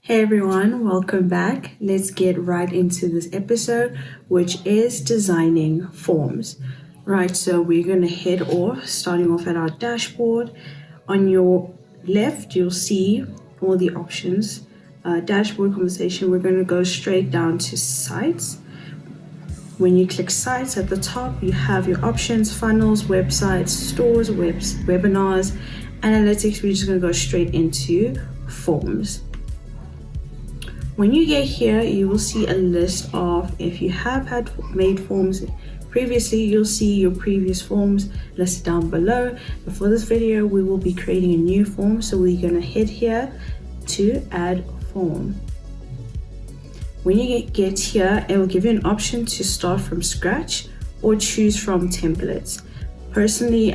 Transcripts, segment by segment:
Hey everyone, welcome back. Let's get right into this episode, which is designing forms. Right, so we're going to head off, starting off at our dashboard. On your left, you'll see all the options. Dashboard conversation, we're going to go straight down to sites. When you click sites at the top, you have your options, funnels, websites, stores, webinars, analytics. We're just going to go straight into forms. When you get here, you will see a list of, if you have had made forms previously, you'll see your previous forms listed down below. But for this video, we will be creating a new form. So we're going to head here to add form. When you get here, it will give you an option to start from scratch or choose from templates. Personally,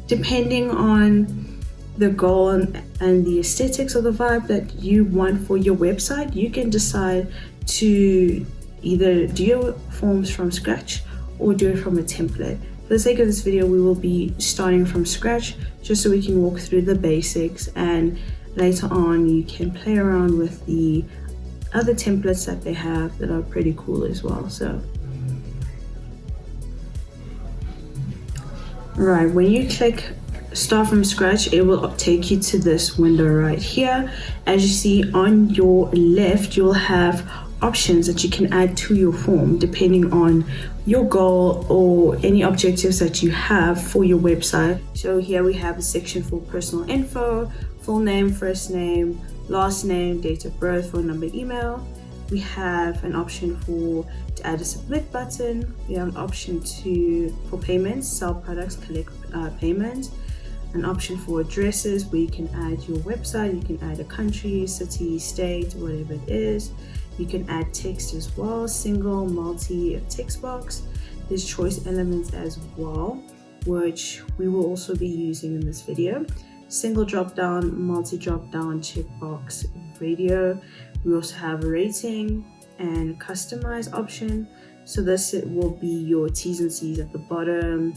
depending on the goal and the aesthetics of the vibe that you want for your website, you can decide to either do your forms from scratch or do it from a template. For the sake of this video, we will be starting from scratch just so we can walk through the basics, and later on you can play around with the other templates that they have that are pretty cool as well. So right, when you click start from scratch, it will take you to this window right here. As you see on your left, you'll have options that you can add to your form depending on your goal or any objectives that you have for your website. So here we have a section for personal info, full name, first name, last name, date of birth, phone number, email. We have an option to add a submit button. We have an option for payments, sell products, collect payments. An option for addresses where you can add your website, you can add a country, city, state, whatever it is. You can add text as well, single, multi, text box. There's choice elements as well, which we will also be using in this video. Single drop down, multi drop down, checkbox, radio. We also have a rating and customize option. So this will be your T's and C's at the bottom,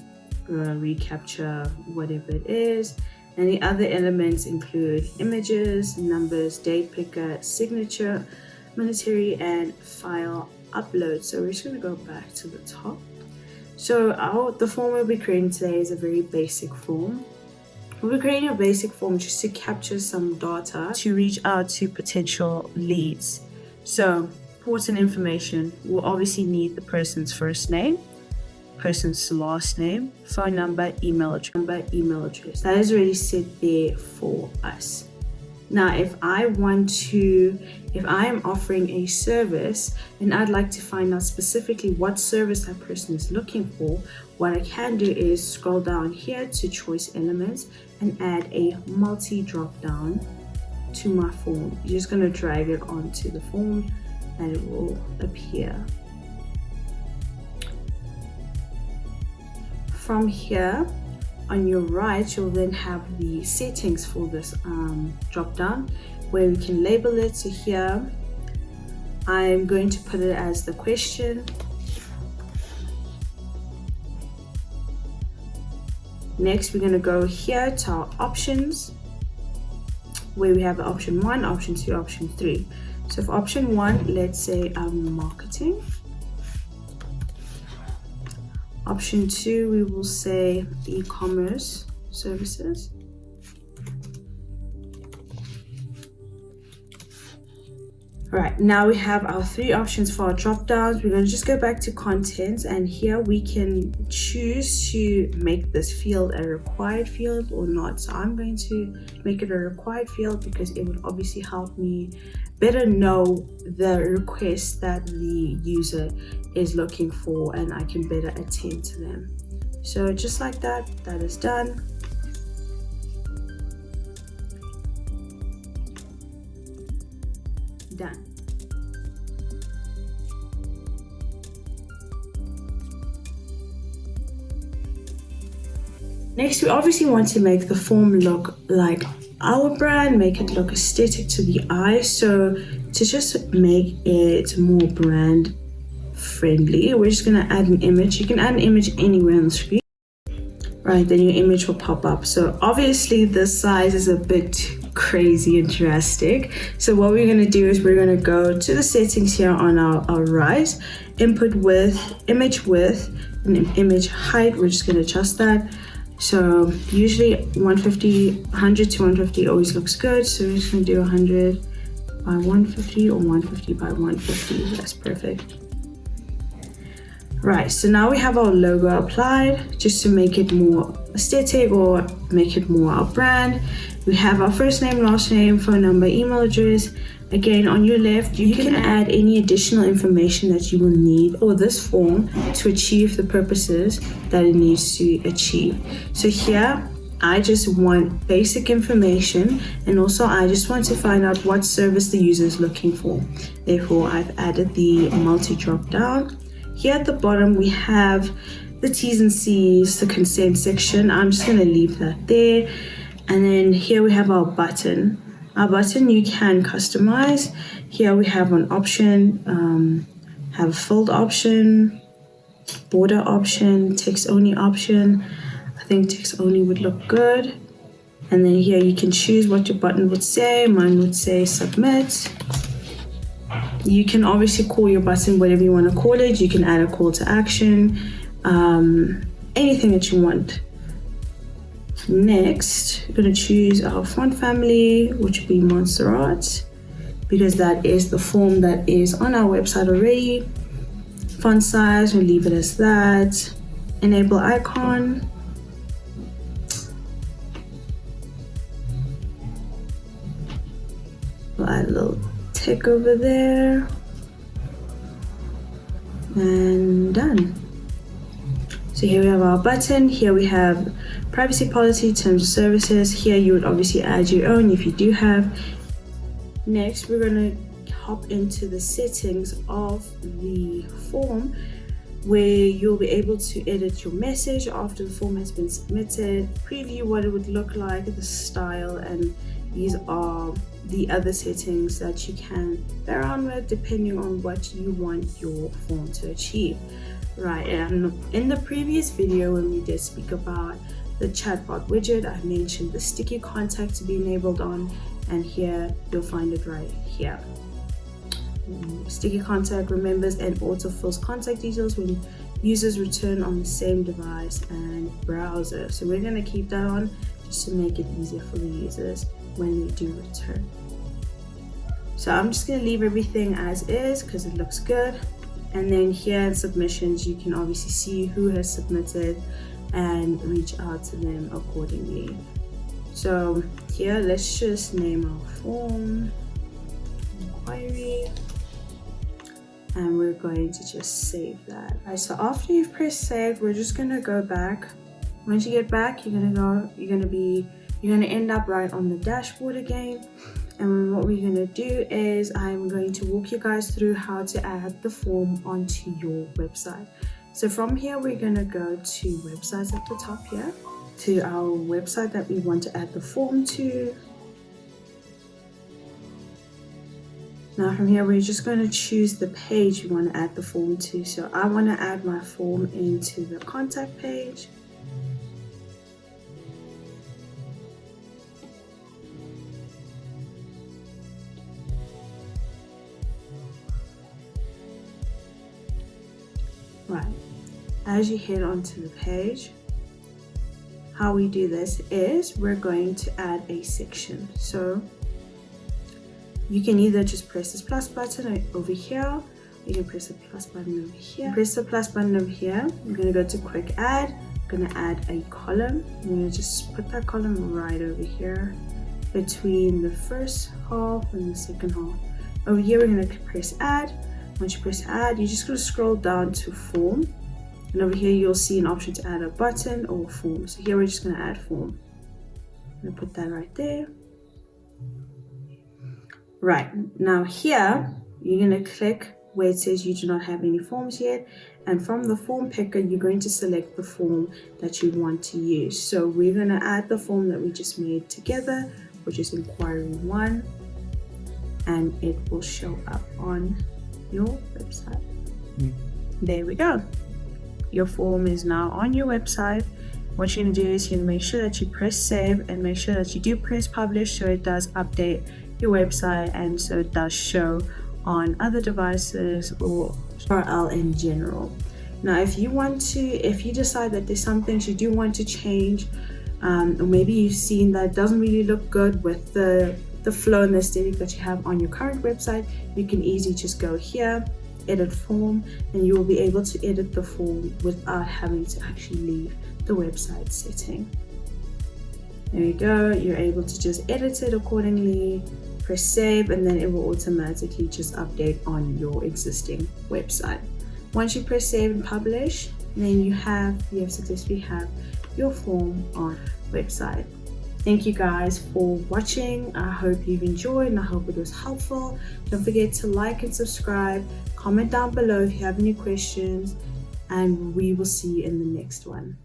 recapture, whatever it is. And the other elements include images, numbers, date picker, signature, monetary, and file upload. So we're just going to go back to the top. So the form we'll be creating today is a very basic form. We'll be creating a basic form just to capture some data to reach out to potential leads. So important information, we'll obviously need the person's first name, person's last name, phone number, email address. That is already set there for us. Now, if I am offering a service and I'd like to find out specifically what service that person is looking for, what I can do is scroll down here to choice elements and add a multi drop down to my form. You're just going to drag it onto the form and it will appear. From here on your right, you'll then have the settings for this drop down where we can label it. So here I'm going to put it as the question. Next, we're going to go here to our options where we have option 1, option 2, option 3. So for option 1, let's say marketing. Option 2, we will say e-commerce services. Right, now we have our 3 options for our drop downs. We're going to just go back to contents, and here we can choose to make this field a required field or not. So I'm going to make it a required field because it would obviously help me better know the request that the user is looking for, and I can better attend to them. So just like that, that is done. Done. Next, we obviously want to make the form look like our brand, make it look aesthetic to the eye. So to just make it more brand friendly, we're just going to add an image. You can add an image anywhere on the screen. Right, then your image will pop up. So obviously this size is a bit crazy and drastic. So what we're going to do is we're going to go to the settings here on our right, input width, image width, and image height. We're just going to adjust that. So usually 150, 100 to 150 always looks good. So we're just going to do 100 by 150 or 150 by 150. That's perfect. Right, so now we have our logo applied just to make it more aesthetic or make it more our brand. We have our first name, last name, phone number, email address. Again, on your left, you can add any additional information that you will need or this form to achieve the purposes that it needs to achieve. So here, I just want basic information, and also I just want to find out what service the user is looking for. Therefore, I've added the multi drop down. Here at the bottom, we have the T's and C's, the consent section. I'm just going to leave that there. And then here we have our button. Our button you can customize. Here we have an option, have a filled option, border option, text only option. I think text only would look good. And then here you can choose what your button would say. Mine would say submit. You can obviously call your button whatever you want to call it. You can add a call to action, anything that you want. Next, we're going to choose our font family, which will be Montserrat, because that is the form that is on our website already. Font size, we'll leave it as that. Enable icon. We'll add a little tick over there. And done. So here we have our button. Here we have privacy policy, terms of services. Here you would obviously add your own if you do have. Next, we're going to hop into the settings of the form, where you'll be able to edit your message after the form has been submitted, preview what it would look like, the style, and these are the other settings that you can play around with depending on what you want your form to achieve. Right, and in the previous video when we did speak about the chatbot widget, I mentioned the sticky contact to be enabled on, and here you'll find it right here. Sticky contact remembers and autofills contact details when users return on the same device and browser. So we're going to keep that on just to make it easier for the users when they do return. So I'm just going to leave everything as is because it looks good. And then here in submissions, you can obviously see who has submitted and reach out to them accordingly. So here, let's just name our form inquiry, and we're going to just save that. All right, so after you've pressed save, we're just gonna go back. Once you get back, you're gonna end up right on the dashboard again. And what we're going to do is I'm going to walk you guys through how to add the form onto your website. So from here, we're going to go to websites at the top here, to our website that we want to add the form to. Now from here, we're just going to choose the page we want to add the form to. So I want to add my form into the contact page. Right, as you head onto the page, how we do this is we're going to add a section. So you can either just press this plus button over here, you can press the plus button over here. Press the plus button over here, I'm going to go to quick add, I'm going to add a column. I'm going to just put that column right over here between the first half and the second half. Over here, we're going to press add. Once you press add, you're just going to scroll down to form, and over here you'll see an option to add a button or form. So here we're just going to add form. I'm going to put that right there. Right, now here you're going to click where it says you do not have any forms yet, and from the form picker you're going to select the form that you want to use. So we're going to add the form that we just made together, which is inquiry 1, and it will show up on your website. There we go. Your form is now on your website, what you're going to do is you're going to make sure that you press save and make sure that you do press publish so it does update your website and so it does show on other devices or URL in general. Now if you decide that there's some things you do want to change, or maybe you've seen that it doesn't really look good with the flow and the aesthetic that you have on your current website, you can easily just go here, edit form, and you will be able to edit the form without having to actually leave the website setting. There you go, you're able to just edit it accordingly, press save, and then it will automatically just update on your existing website. Once you press save and publish, then you have successfully have your form on website. Thank you guys for watching. I hope you've enjoyed and I hope it was helpful. Don't forget to like and subscribe, comment down below if you have any questions, and we will see you in the next one.